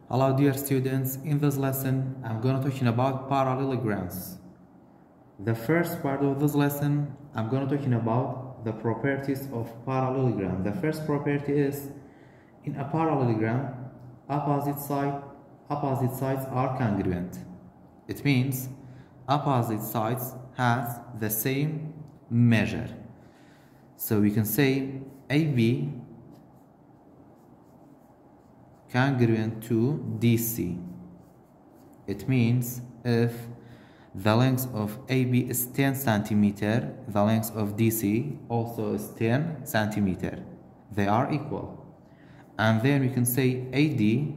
Hello dear students, in this lesson I'm going to talking about parallelograms. The first part of this lesson I'm going to talking about the properties of parallelogram. The first property is in a parallelogram opposite sides are congruent. It means opposite sides has the same measure. So we can say AB congruent to DC. It means if the length of AB is 10 centimeter, the length of DC also is 10 centimeter. They are equal. And then we can say AD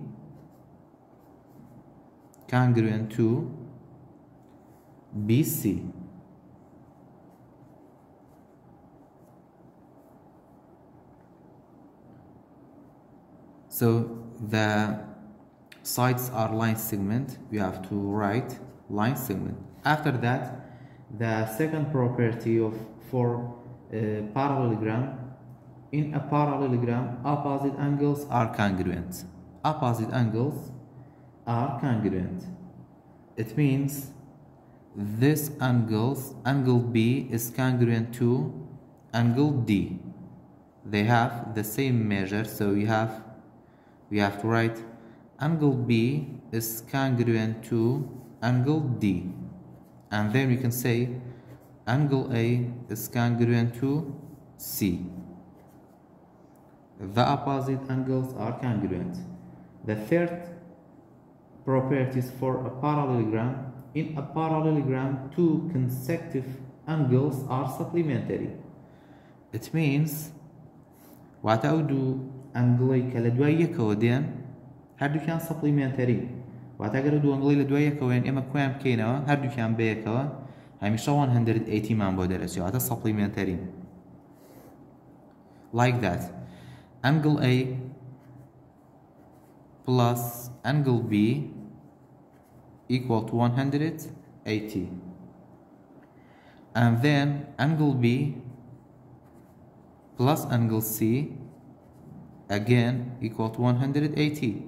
congruent to BC. So the sides are line segment. We have to write line segment. After that, the second property for parallelogram, in a parallelogram opposite angles are congruent. Opposite angles are congruent. It means this angle B is congruent to angle D. They have the same measure, so we have to write angle B is congruent to angle D, and then we can say angle A is congruent to C. The opposite angles are congruent. The third properties for a parallelogram, in a parallelogram two consecutive angles are supplementary. It means واتعودوا أنجلي كالدواية كودين هردو كان supplementary واتعودوا أنجلي لدواية كوين إما كوام كينوا هردو كان بيكوا همیشه 180 من بودرسي واتع supplementary like that. Angle A plus angle B equal to 180, and then angle B plus angle C again equal to 180,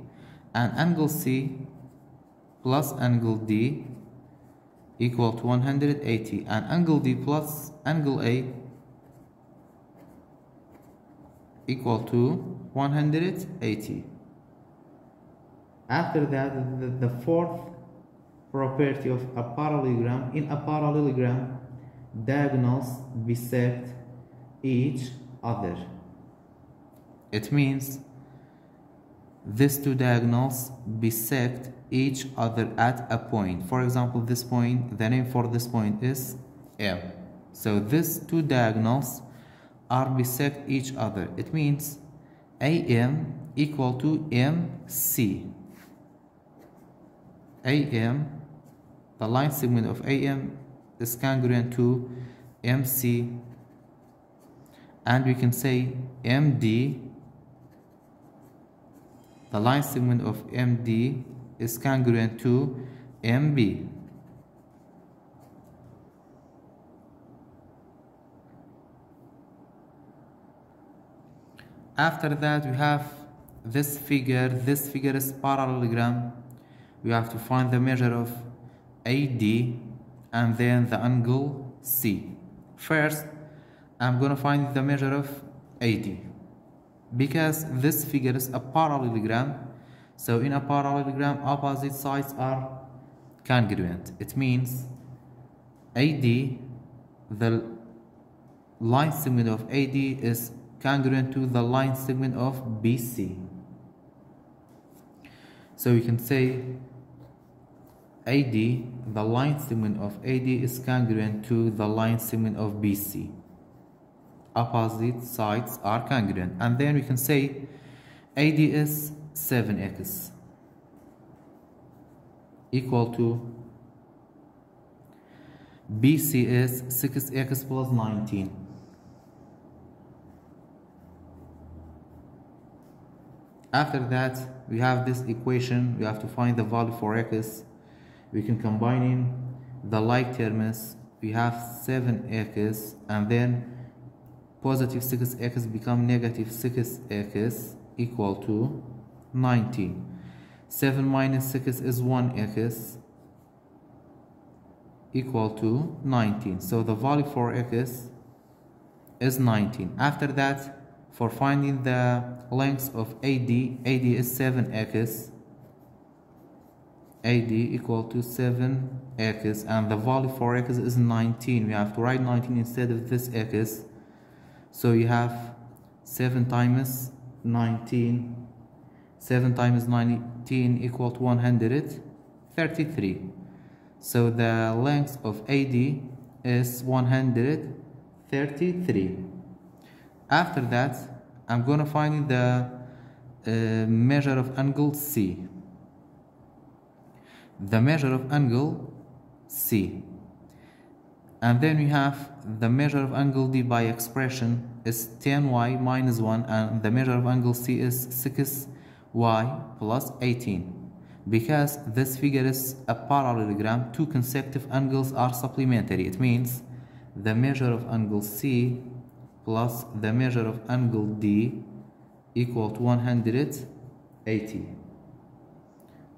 and angle C plus angle D equal to 180, and angle D plus angle A equal to 180. After that, the fourth property of a parallelogram, in a parallelogram diagonals bisect each other. It means these two diagonals bisect each other at a point. For example, this point, the name for this point is M. So these two diagonals are bisect each other. It means AM equal to MC. AM, the line segment of AM is congruent to MC, and we can say MD, the line segment of MD is congruent to MB. After that, we have this figure. This figure is parallelogram. We have to find the measure of AD and then the angle C. First, I'm going to find the measure of AD because this figure is a parallelogram. So in a parallelogram, opposite sides are congruent. It means AD, the line segment of AD is congruent to the line segment of BC. So we can say AD, the line segment of AD is congruent to the line segment of BC. Opposite sides are congruent, and then we can say AD is 7x equal to BC is 6x plus 19. After that, we have this equation. We have to find the value for x. We can combine in the like terms. We have 7x, and then positive 6x become negative 6x equal to 19. 7 minus 6 is 1x equal to 19. So the value for x is 19. After that, for finding the length of AD is 7x. AD equal to 7x, and the value for x is 19. We have to write 19 instead of this x. So you have 7 times 19. 7 times 19 equal to 133. So the length of AD is 133. After that, I'm gonna find the measure of angle C. The measure of angle C. And then we have the measure of angle D by expression is 10y minus 1, and the measure of angle C is 6y plus 18. Because this figure is a parallelogram, two consecutive angles are supplementary. It means the measure of angle C plus the measure of angle D equal to 180.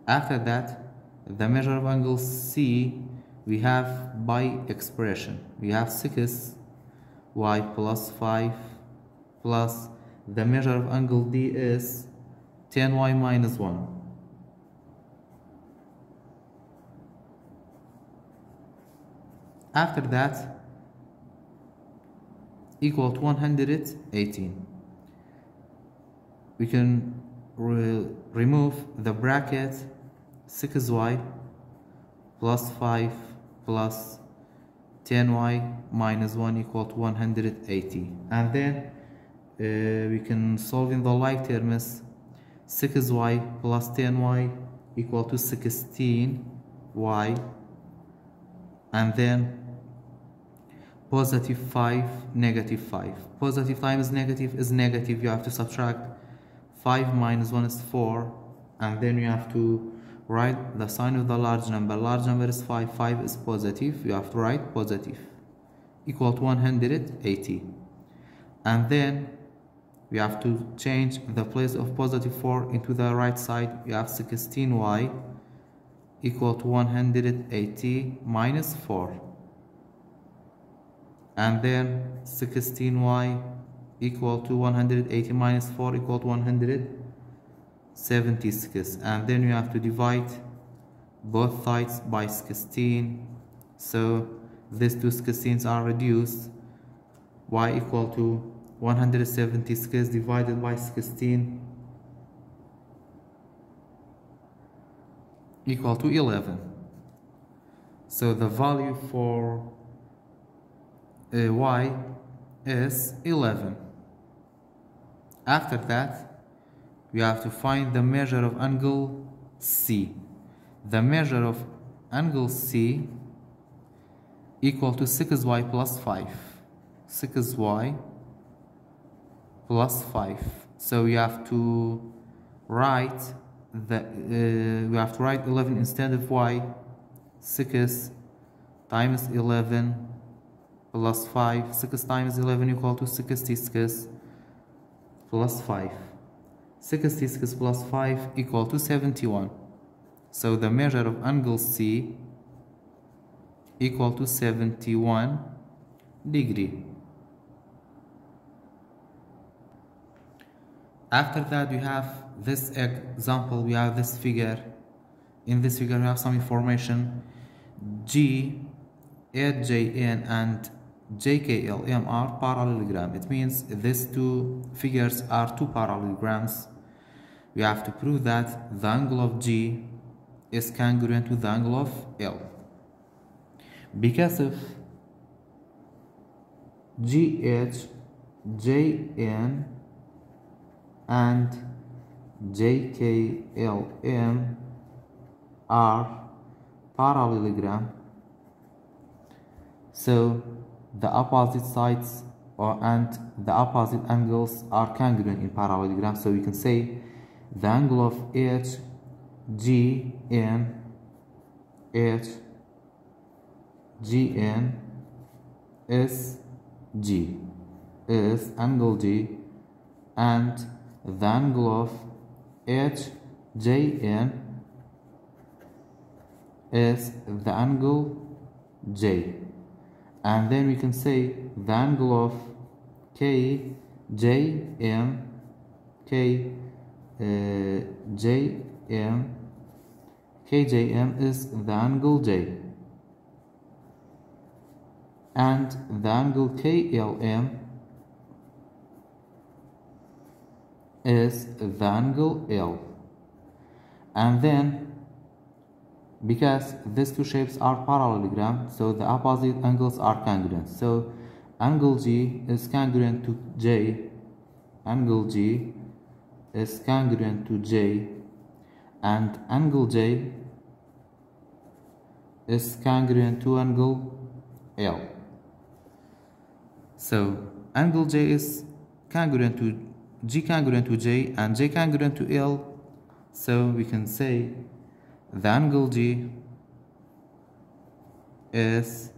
After that, the measure of angle C we have by expression. We have 6y plus 5 plus the measure of angle D is 10y minus 1. After that, equal to 118. We can remove the bracket 6y plus 5 plus 10y minus 1 equal to 180. And then we can solve in the like terms. 6y plus 10y equal to 16y, and then positive 5, negative 5. Positive times negative is negative. You have to subtract 5 minus 1 is 4, and then you have to write the sign of the large number. Large number is 5, 5 is positive. You have to write positive equal to 180. And then we have to change the place of positive 4 into the right side. You have 16y equal to 180 minus 4. And then 16y equal to 180 minus 4 equal to 176. And then you have to divide both sides by 16. So these two 16s are reduced. Y equal to 176 divided by 16 equal to 11. So the value for y is 11. After that, we have to find the measure of angle C. The measure of angle C equal to 6y plus 5. 6y plus 5. So we have to write 11 instead of y. 6 times 11 plus 5. 6 times 11 equal to 66 plus 5. 66 plus 5 equal to 71. So the measure of angle C equal to 71 degree. After that, we have this example. We have this figure. In this figure, we have some information. G-8, J-N and JKLM are parallelogram. It means these two figures are two parallelograms. We have to prove that the angle of G is congruent with the angle of L. Because of G-H, J-N and JKLM are parallelogram, so the opposite sides and the opposite angles are congruent in parallelogram. So we can say the angle of HGN is G, is angle G, and the angle of Jn is the angle J, and then we can say the angle of KJM KJM is the angle J, and the angle KLM is the angle L. And then, because these two shapes are parallelogram, so the opposite angles are congruent. So angle G is congruent to J, angle G is congruent to J, and angle J is congruent to angle L. So angle J is congruent to G, congruent to J, and J congruent to L. So we can say the angle G is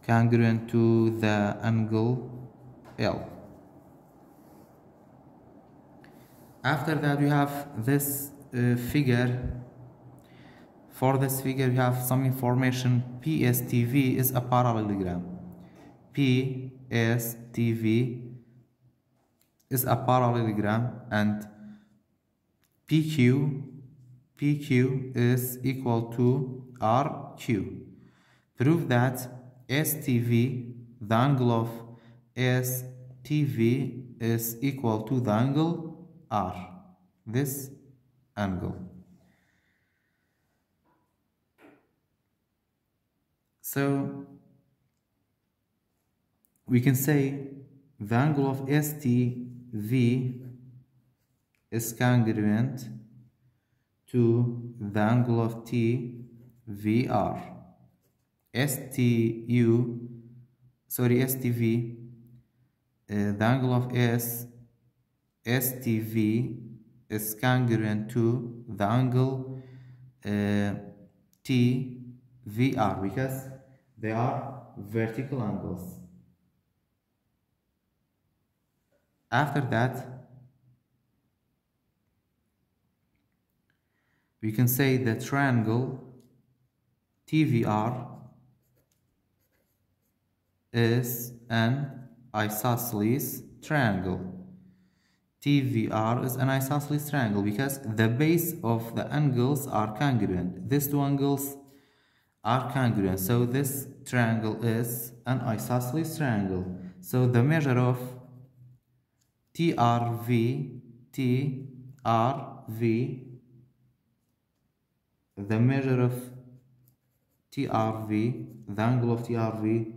congruent to the angle L. After that, we have this figure. For this figure, we have some information. PSTV is a parallelogram. PSTV is a parallelogram, and PQ is equal to RQ. Prove that STV, the angle of STV, is equal to the angle R, this angle. So we can say the angle of STV is congruent to the angle of TVR. STV, the angle of STV is congruent to the angle TVR, because they are vertical angles. After that, we can say the triangle TVR is an isosceles triangle. TVR is an isosceles triangle because the base of the angles are congruent. These two angles are congruent. So this triangle is an isosceles triangle. So the measure of TRV, the measure of TRV, the angle of TRV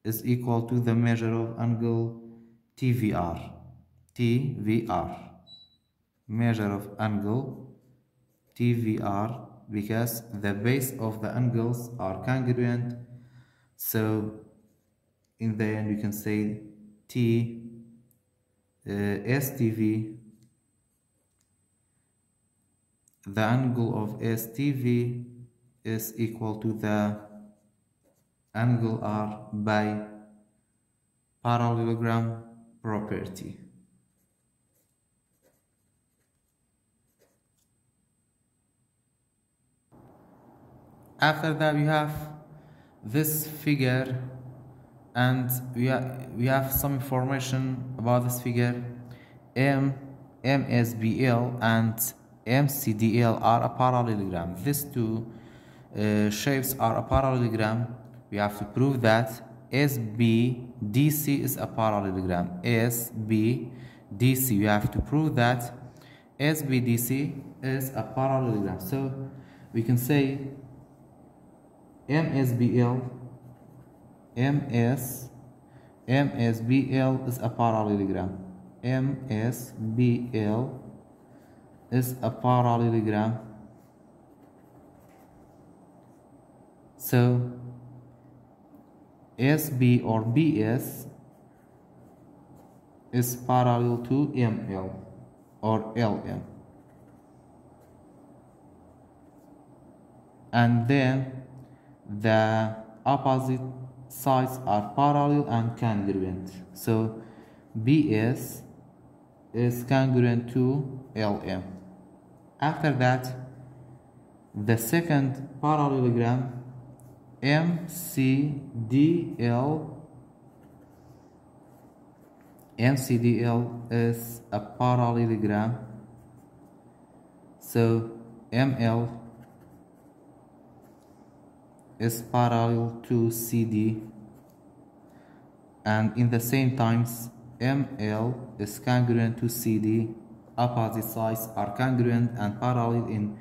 is equal to the measure of angle TVR. Measure of angle TVR, because the base of the angles are congruent. So in the end we can say STV, the angle of STV is equal to the angle R by parallelogram property. After that, we have this figure, and we have some information about this figure. MSBL and MCDL are a parallelogram. These two shapes are a parallelogram. We have to prove that SBDC is a parallelogram. SBDC, we have to prove that SBDC is a parallelogram. So we can say MSBL is a parallelogram. MSBL is a parallelogram. So SB or BS is parallel to ML or LM. And then the opposite sides are parallel and congruent. So BS is congruent to LM. After that, the second parallelogram MCDL is a parallelogram. So ML is parallel to CD, and in the same times ML is congruent to CD. Opposite sides are congruent and parallel in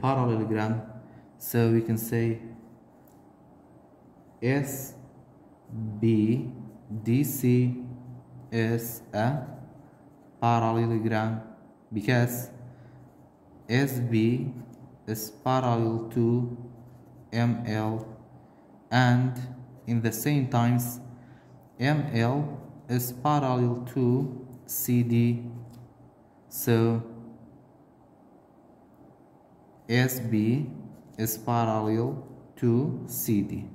parallelogram. So we can say SBDC is a parallelogram because SB is parallel to ML, and in the same times ML is parallel to CD. So SB is parallel to CD.